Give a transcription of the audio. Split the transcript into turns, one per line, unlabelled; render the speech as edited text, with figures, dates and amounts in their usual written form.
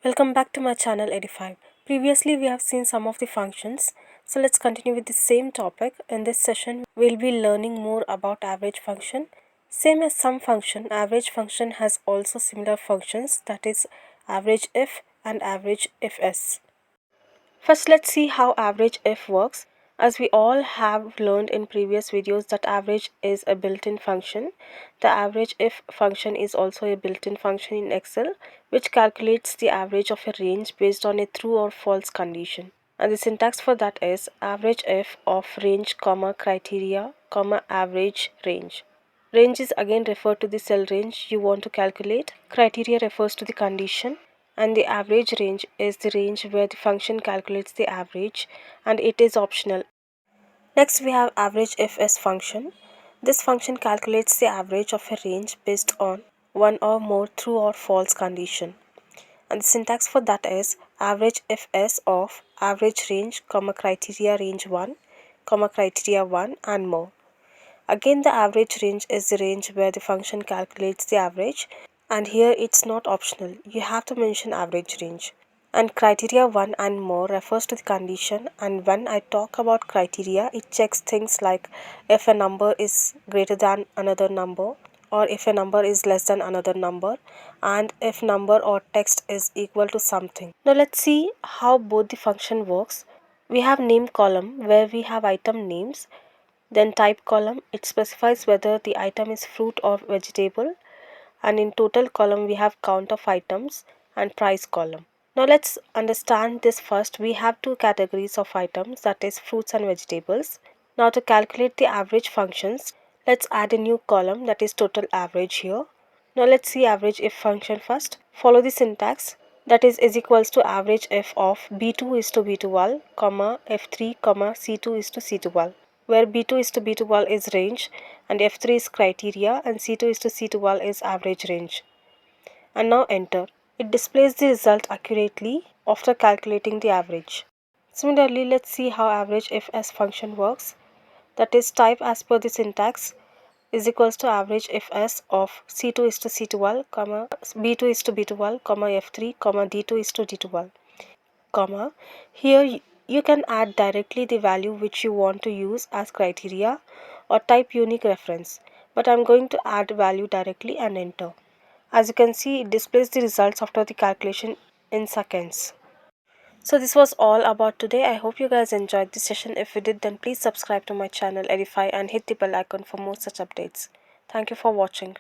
Welcome back to my channel Edify. Previously we have seen some of the functions, so let's continue with the same topic. In this session we'll be learning more about average function. Same as sum function, average function has also similar functions, that is average if and average if s. First, let's see how average if works. As we all have learned in previous videos that average is a built-in function. The average if function is also a built-in function in Excel, which calculates the average of a range based on a true or false condition. And the syntax for that is average if of range comma criteria comma average range. Range is again referred to the cell range you want to calculate. Criteria refers to the condition, and the average range is the range where the function calculates the average, and it is optional. Next we have average if s function. This function calculates the average of a range based on one or more true or false condition, and the syntax for that is average if s of average range comma criteria range 1 comma criteria 1 and more. Again, the average range is the range where the function calculates the average, and here it's not optional, you have to mention average range. And criteria 1 and more refers to the condition, and when I talk about criteria, it checks things like if a number is greater than another number, or if a number is less than another number, and if number or text is equal to something. Now let's see how both the function works. We have name column where we have item names. Then type column, it specifies whether the item is fruit or vegetable, and in total column we have count of items, and price column. Now let's understand this first. We have two categories of items, that is fruits and vegetables. Now to calculate the average functions, let's add a new column, that is total average here. Now let's see average if function first. Follow the syntax, that is equals to average if of b2 is to b2 comma f3 comma c2 is to c2 where b2 is to b2 is range, and f3 is criteria, and c2 is to c2 is average range. And now enter. It displays the result accurately after calculating the average. Similarly, let's see how average if s function works. That is, type as per the syntax is equals to average if s of c2 is to c2 comma b2 is to b2 comma f3 comma d2 is to d2 comma. Here you can add directly the value which you want to use as criteria, or type unique reference, but I'm going to add value directly and enter. As you can see, it displays the results after the calculation in seconds. So this was all about today. I hope you guys enjoyed this session. If you did, then please subscribe to my channel Edify and hit the bell icon for more such updates. Thank you for watching.